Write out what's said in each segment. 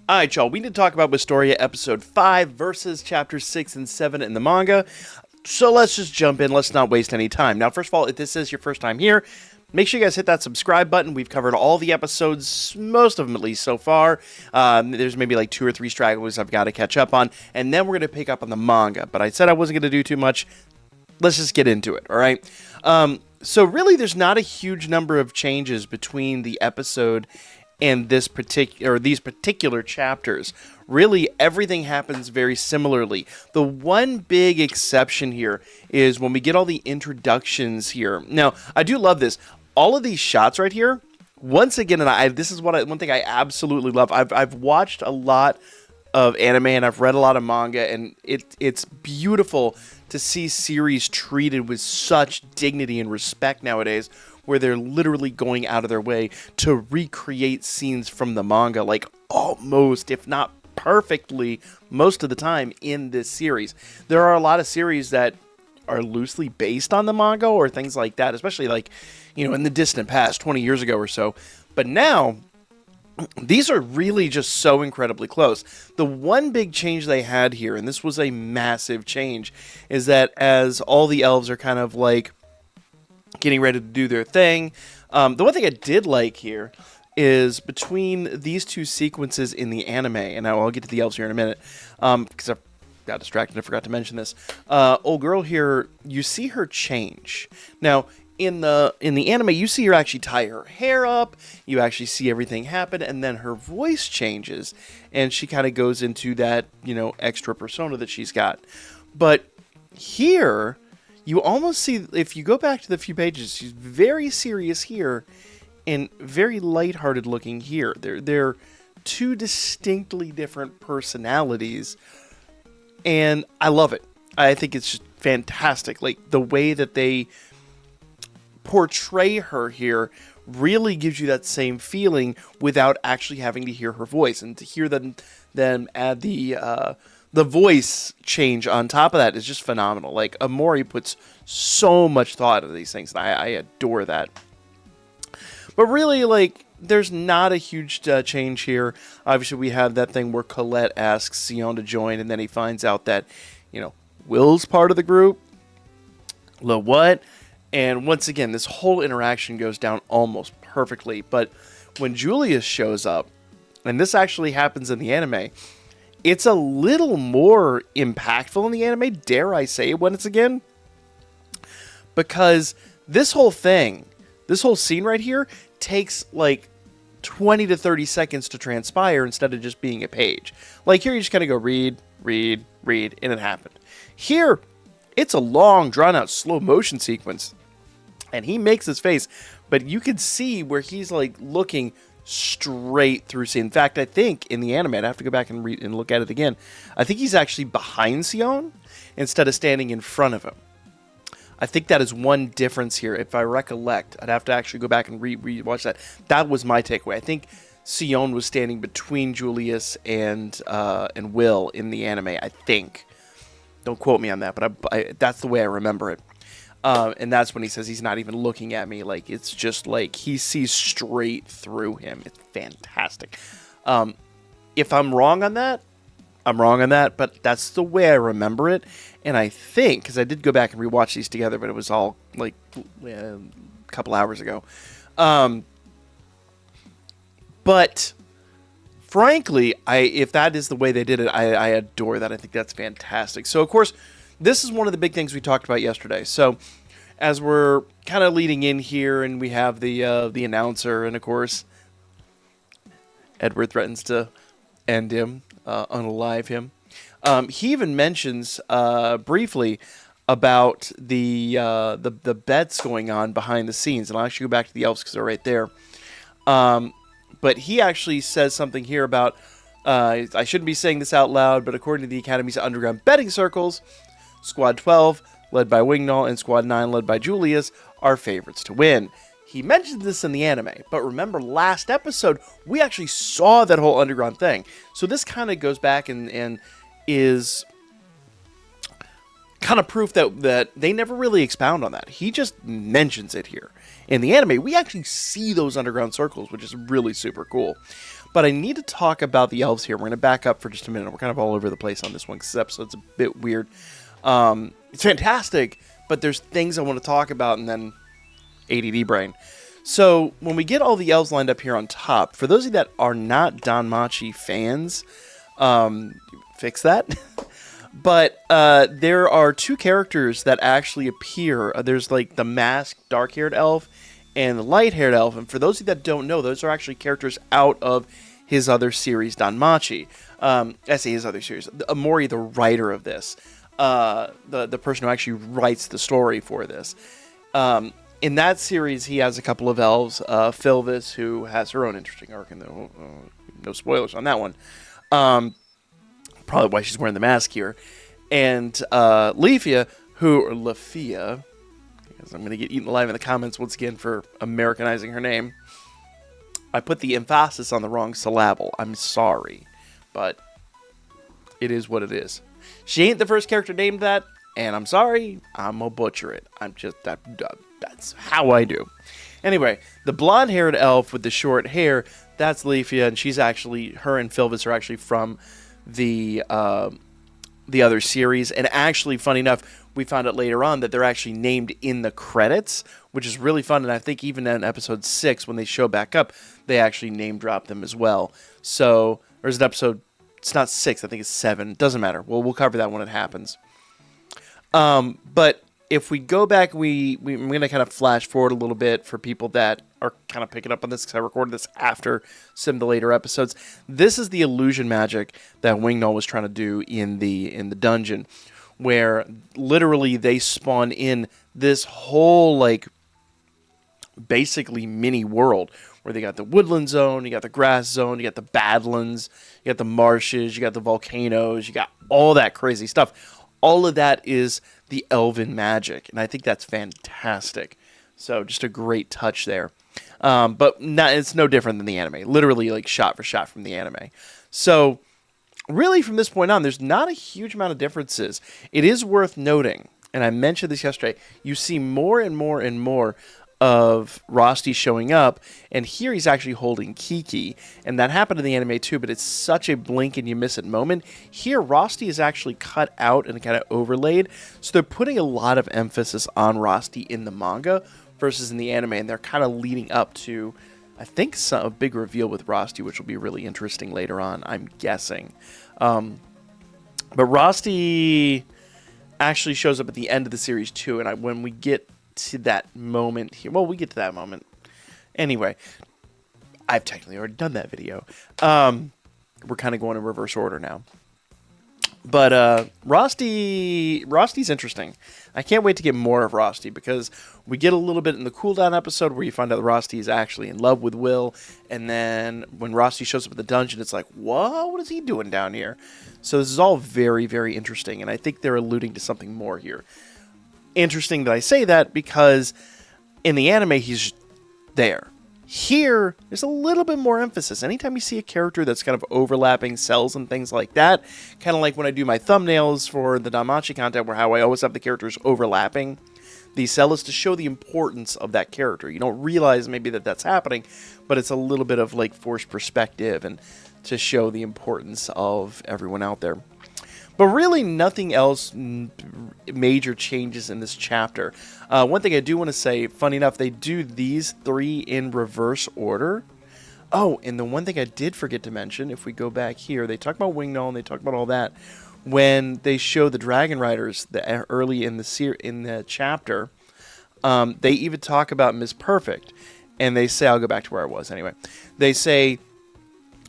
Alright, y'all, we need to talk about Wistoria Episode 5 versus Chapters 6 and 7 in the manga. So let's just jump in, let's not waste any time. Now, first of all, if this is your first time here, make sure you guys hit that subscribe button. We've covered all the episodes, most of them at least so far. There's maybe like 2 or 3 stragglers I've got to catch up on, and then we're going to pick up on the manga. But I said I wasn't going to do too much. Let's just get into it, alright? So really, there's not a huge number of changes between the episode and these particular chapters. Really, everything happens very similarly. The one big exception here is when we get all the introductions here. Now, I do love this. All of these shots right here, once again, and this is one thing I absolutely love. I've watched a lot of anime and I've read a lot of manga, and it's beautiful to see series treated with such dignity and respect nowadays, where they're literally going out of their way to recreate scenes from the manga, like almost, if not perfectly, most of the time in this series. There are a lot of series that are loosely based on the manga or things like that, especially like, in the distant past, 20 years ago or so. But now, these are really just so incredibly close. The one big change they had here, and this was a massive change, is that as all the elves are kind of like getting ready to do their thing, the one thing I did like here is between these two sequences in the anime, and I'll get to the elves here in a minute, because I got distracted, I forgot to mention this. Old girl here, you see her change. Now, in the anime, you see her actually tie her hair up, you actually see everything happen, and then her voice changes, and she kind of goes into that, extra persona that she's got. But here, you almost see, if you go back to the few pages, she's very serious here and very lighthearted looking here. They're two distinctly different personalities, and I love it. I think it's just fantastic. Like, the way that they portray her here really gives you that same feeling without actually having to hear her voice. And to hear them add the voice change on top of that is just phenomenal. Like, Omori puts so much thought into these things, and I adore that. But really, like, there's not a huge change here. Obviously, we have that thing where Colette asks Sion to join, and then he finds out that, Will's part of the group. What? And once again, this whole interaction goes down almost perfectly. But when Julius shows up, and this actually happens in the anime, it's a little more impactful in the anime, dare I say it once again, because this whole scene right here takes like 20 to 30 seconds to transpire instead of just being a page. Like, here you just kind of go read, and it happened. Here, it's a long, drawn-out, slow motion sequence, and he makes his face, but you can see where he's like looking straight through scene. In fact, I think in the anime, I'd have to go back and read and look at it again. I think he's actually behind Sion instead of standing in front of him. I think that is one difference here. If I recollect, I'd have to actually go back and re-watch that. That was my takeaway. I think Sion was standing between Julius and Will in the anime, I think. Don't quote me on that, but that's the way I remember it. And that's when he says he's not even looking at me. Like, it's just like he sees straight through him. It's fantastic. If I'm wrong on that, I'm wrong on that, but that's the way I remember it. And I think, because I did go back and rewatch these together, but it was all like a couple hours ago. But frankly, if that is the way they did it, I adore that. I think that's fantastic. So, of course, this is one of the big things we talked about yesterday. So, as we're kind of leading in here, and we have the announcer, and of course, Edward threatens to end him, unalive him. He even mentions briefly about the bets going on behind the scenes, and I'll actually go back to the elves because they're right there. But he actually says something here about, I shouldn't be saying this out loud, but according to the Academy's underground betting circles, Squad 12, led by Wingnall, and Squad 9, led by Julius, are favorites to win. He mentioned this in the anime, but remember last episode, we actually saw that whole underground thing. So this kind of goes back and is kind of proof that they never really expound on that. He just mentions it here. In the anime, we actually see those underground circles, which is really super cool. But I need to talk about the elves here. We're going to back up for just a minute. We're kind of all over the place on this one because this episode's a bit weird. It's fantastic, but there's things I want to talk about, and then ADD brain. So when we get all the elves lined up here on top, for those of you that are not Danmachi fans, fix that. But there are two characters that actually appear. There's like the masked dark-haired elf and the light-haired elf. And for those of you that don't know, those are actually characters out of his other series, Danmachi. I say his other series. Omori, the writer of this. The person who actually writes the story for this. In that series, he has a couple of elves. Phylvis, who has her own interesting arc, and no spoilers on that one. Probably why she's wearing the mask here. And Lefia, Lefia, because I'm going to get eaten alive in the comments once again for Americanizing her name. I put the emphasis on the wrong syllable. I'm sorry, but it is what it is. She ain't the first character named that, and I'm sorry, I'm gonna butcher it. I'm just that's how I do. Anyway, the blonde-haired elf with the short hair, that's Lefia, and she's actually, her and Phylvis are actually from the other series. And actually, funny enough, we found out later on that they're actually named in the credits, which is really fun. And I think even in episode 6, when they show back up, they actually name drop them as well. So there's an episode, it's not 6, I think it's 7. Doesn't matter. We'll cover that when it happens. But if we go back, we're going to kind of flash forward a little bit for people that are kind of picking up on this, because I recorded this after some of the later episodes. This is the illusion magic that Wingnall was trying to do in the dungeon, where literally they spawn in this whole, like, basically mini world, where they got the woodland zone, you got the grass zone, you got the badlands, you got the marshes, you got the volcanoes, you got all that crazy stuff. All of that is the elven magic, and I think that's fantastic. So just a great touch there. But it's no different than the anime. Literally, like, shot for shot from the anime. So really, from this point on, there's not a huge amount of differences. It is worth noting, and I mentioned this yesterday, you see more and more and more of Rosti showing up, and here he's actually holding Kiki, and that happened in the anime too, but it's such a blink and you miss it moment. Here, Rosti is actually cut out and kind of overlaid, so they're putting a lot of emphasis on Rosti in the manga versus in the anime, and they're kind of leading up to, I think, a big reveal with Rosti, which will be really interesting later on, I'm guessing. But Rosti actually shows up at the end of the series too, and when we get to that moment here, well, we get to that moment anyway. I've technically already done that video. We're kind of going in reverse order now, but Rosti's interesting. I can't wait to get more of Rosti, because we get a little bit in the cooldown episode where you find out that Rosti is actually in love with Will, and then when Rosti shows up at the dungeon, it's like, whoa, what is he doing down here? So this is all very, very interesting, and I think they're alluding to something more here. Interesting that I say that, because in the anime, he's there. Here, there's a little bit more emphasis. Anytime you see a character that's kind of overlapping cells and things like that, kind of like when I do my thumbnails for the Danmachi content, where how I always have the characters overlapping the cell, is to show the importance of that character. You don't realize maybe that that's happening, but it's a little bit of like forced perspective and to show the importance of everyone out there. But really, nothing else major changes in this chapter. One thing I do want to say, funny enough, they do these 3 in reverse order. Oh, and the one thing I did forget to mention, if we go back here, they talk about Wingnall and they talk about all that. When they show the Dragon Riders early in the chapter, they even talk about Miss Perfect. And they say, I'll go back to where I was anyway. They say,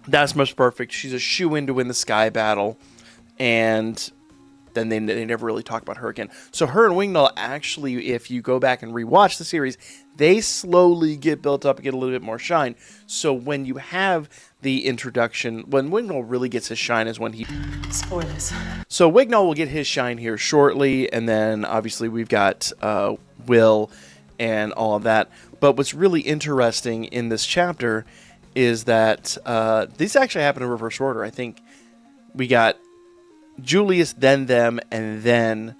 that's Miss Perfect. She's a shoo-in to win the Sky Battle. And then they never really talk about her again. So her and Wingnall, actually, if you go back and rewatch the series, they slowly get built up and get a little bit more shine. So when you have the introduction, when Wingnall really gets his shine is when he... Spoilers. So Wingnall will get his shine here shortly, and then obviously we've got Will and all of that. But what's really interesting in this chapter is that these actually happen in reverse order. I think we got Julius, then them, and then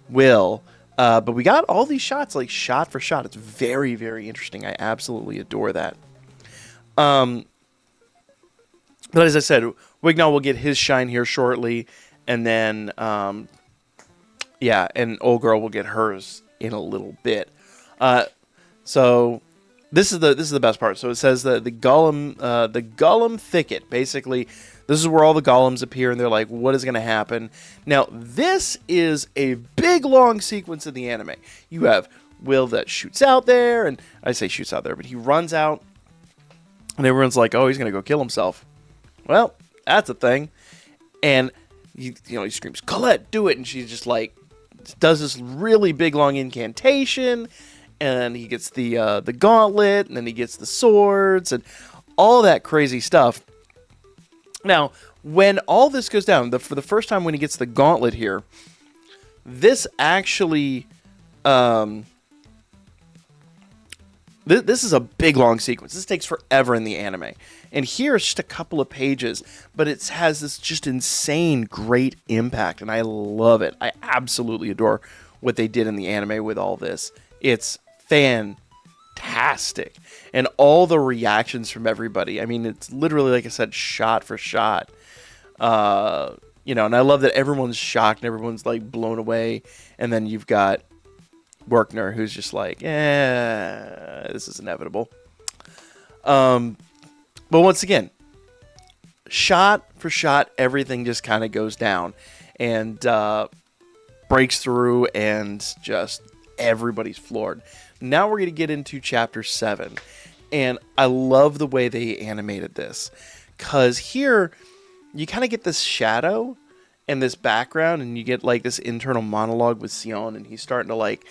Will. But we got all these shots, like, shot for shot. It's very, very interesting. I absolutely adore that. But as I said, Wignall will get his shine here shortly, and then yeah, and Old Girl will get hers in a little bit. So this is the best part. So it says that the Golem Thicket. Basically, this is where all the golems appear, and they're like, "What is going to happen?" Now, this is a big long sequence in the anime. You have Will that shoots out there, and I say shoots out there, but he runs out, and everyone's like, "Oh, he's going to go kill himself." Well, that's a thing, and he screams, "Colette, do it!" And she's just like, does this really big long incantation, and he gets the gauntlet, and then he gets the swords, and all that crazy stuff. Now, when all this goes down, for the first time when he gets the gauntlet here, this actually, this is a big long sequence. This takes forever in the anime. And here it's just a couple of pages, but it has this just insane great impact, and I love it. I absolutely adore what they did in the anime with all this. It's fantastic. And all the reactions from everybody. I mean, it's literally, like I said, shot for shot. And I love that everyone's shocked and everyone's like blown away. And then you've got Werkner, who's just like, this is inevitable. But once again, shot for shot, everything just kind of goes down and breaks through, and just everybody's floored. Now we're going to get into Chapter 7, and I love the way they animated this, because here you kind of get this shadow and this background, and you get like this internal monologue with Sion, and he's starting to like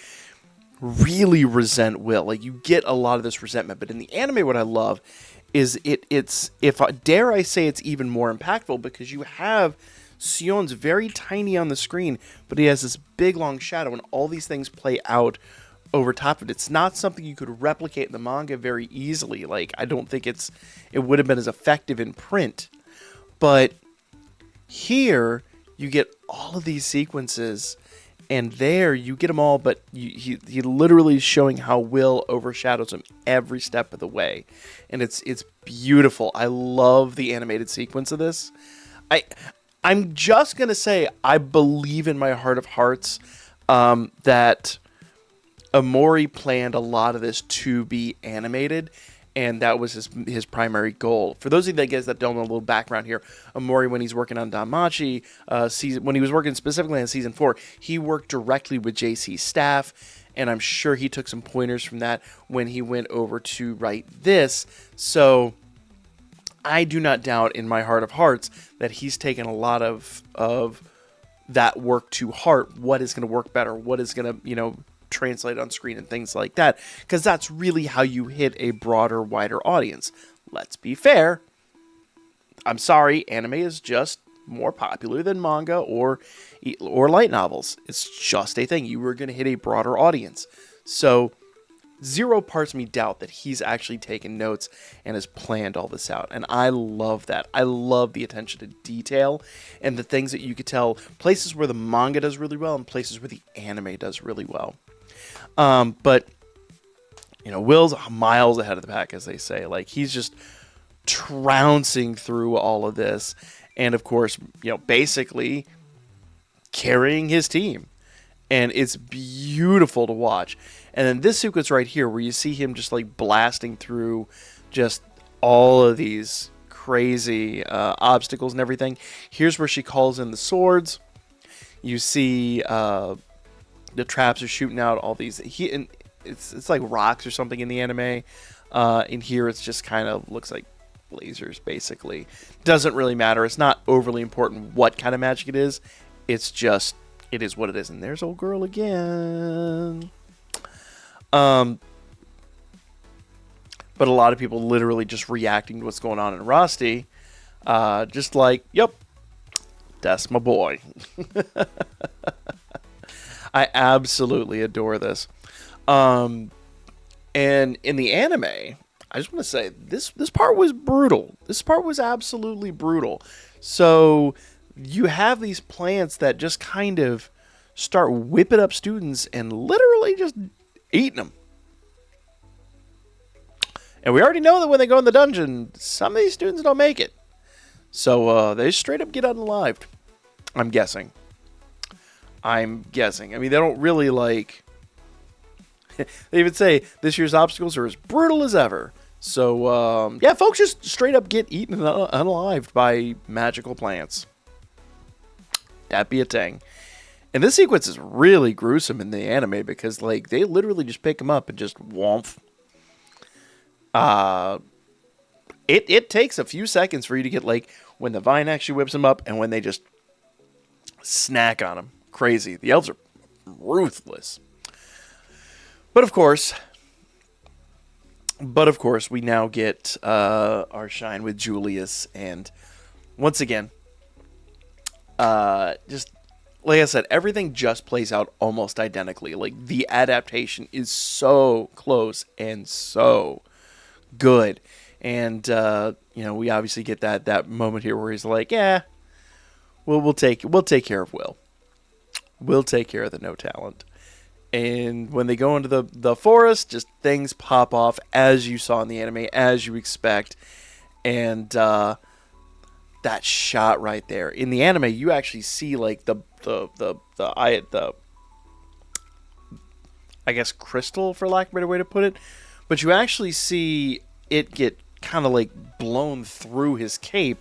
really resent Will. Like, you get a lot of this resentment, but in the anime, what I love is it's dare I say it's even more impactful, because you have Sion's very tiny on the screen, but he has this big long shadow, and all these things play out over top of it. It's not something you could replicate in the manga very easily. Like, I don't think it would have been as effective in print. But here you get all of these sequences, and there you get them all, but he literally is showing how Will overshadows him every step of the way. And it's beautiful. I love the animated sequence of this. I'm just going to say, I believe in my heart of hearts that Omori planned a lot of this to be animated, and that was his primary goal. For those of you guys that don't know a little background here, Omori, when he's working on Danmachi, when he was working specifically on Season 4, he worked directly with JC's staff, and I'm sure he took some pointers from that when he went over to write this. So I do not doubt in my heart of hearts that he's taken a lot of that work to heart. What is going to work better? What is going to, translate on screen and things like that, because that's really how you hit a broader, wider audience. Let's be fair. I'm sorry, anime is just more popular than manga or light novels. It's just a thing. You were going to hit a broader audience. So zero parts of me doubt that he's actually taken notes and has planned all this out. And I love that. I love the attention to detail and the things that you could tell, places where the manga does really well and places where the anime does really well. But Will's miles ahead of the pack, as they say. Like, he's just trouncing through all of this, and of course, basically carrying his team, and it's beautiful to watch. And then this sequence right here, where you see him just like blasting through just all of these crazy obstacles and everything. Here's where she calls in the swords. You see the traps are shooting out all these. It's like rocks or something in the anime. In here, it's just kind of looks like lasers, basically. Doesn't really matter. It's not overly important what kind of magic it is. It's just, it is what it is. And there's old girl again. But a lot of people literally just reacting to what's going on in Rusty. Just like, yep, that's my boy. I absolutely adore this. And in the anime, I just want to say, this part was brutal. This part was absolutely brutal. So you have these plants that just kind of start whipping up students and literally just eating them. And we already know that when they go in the dungeon, some of these students don't make it. So they straight up get unalived. I'm guessing. I mean, they don't really like... They even say this year's obstacles are as brutal as ever. So, yeah, folks just straight up get eaten unalived by magical plants. That be a thing. And this sequence is really gruesome in the anime because, like, they literally just pick them up and just womp. It takes a few seconds for you to get, like, when the vine actually whips them up and when they just snack on them. Crazy. The elves are ruthless. But of course, we now get our shine with Julius. And once again, just... like I said, everything just plays out almost identically. Like, the adaptation is so close and so good. And, we obviously get that moment here where he's like, yeah, we'll take care of Will. We'll take care of the no talent. And when they go into the forest, just things pop off as you saw in the anime, as you expect. And, that shot right there. In the anime, you actually see, like, the I guess crystal, for lack of a better way to put it, but you actually see it get kind of like blown through his cape,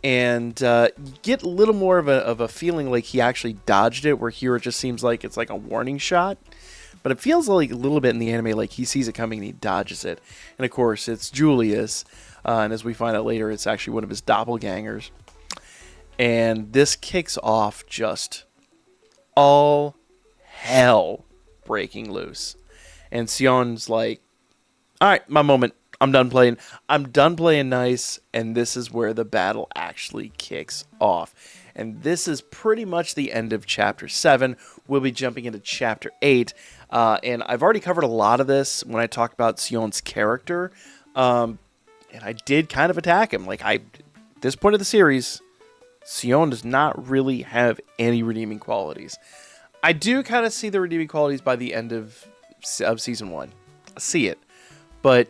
and you get a little more of a feeling like he actually dodged it, where here it just seems like it's like a warning shot, but it feels like a little bit in the anime like he sees it coming and he dodges it. And of course it's Julius, and as we find out later, it's actually one of his doppelgangers. And this kicks off just all hell breaking loose. And Sion's like, all right, my moment. I'm done playing. I'm done playing nice. And this is where the battle actually kicks off. And this is pretty much the end of Chapter 7. We'll be jumping into Chapter 8. And I've already covered a lot of this when I talked about Sion's character. And I did kind of attack him. Like, at this point of the series, Sion does not really have any redeeming qualities. I do kind of see the redeeming qualities by the end of Season 1. I see it. But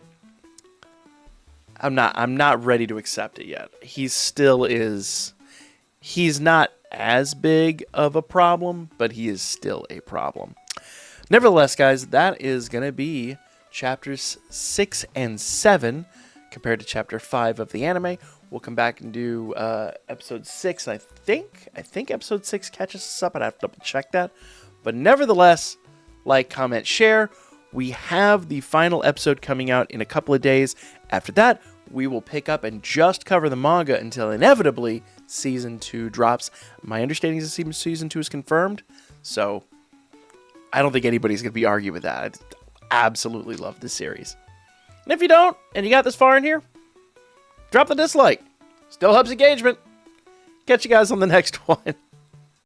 I'm not ready to accept it yet. He still is... He's not as big of a problem, but he is still a problem. Nevertheless, guys, that is going to be Chapters 6 and 7 compared to Chapter 5 of the anime. We'll come back and do Episode 6. I think Episode 6 catches us up. I'd have to double check that. But nevertheless, like, comment, share. We have the final episode coming out in a couple of days. After that, we will pick up and just cover the manga until inevitably Season 2 drops. My understanding is that Season 2 is confirmed, so I don't think anybody's going to be arguing with that. I absolutely love this series. And if you don't, and you got this far in here, drop the dislike. Still helps engagement. Catch you guys on the next one.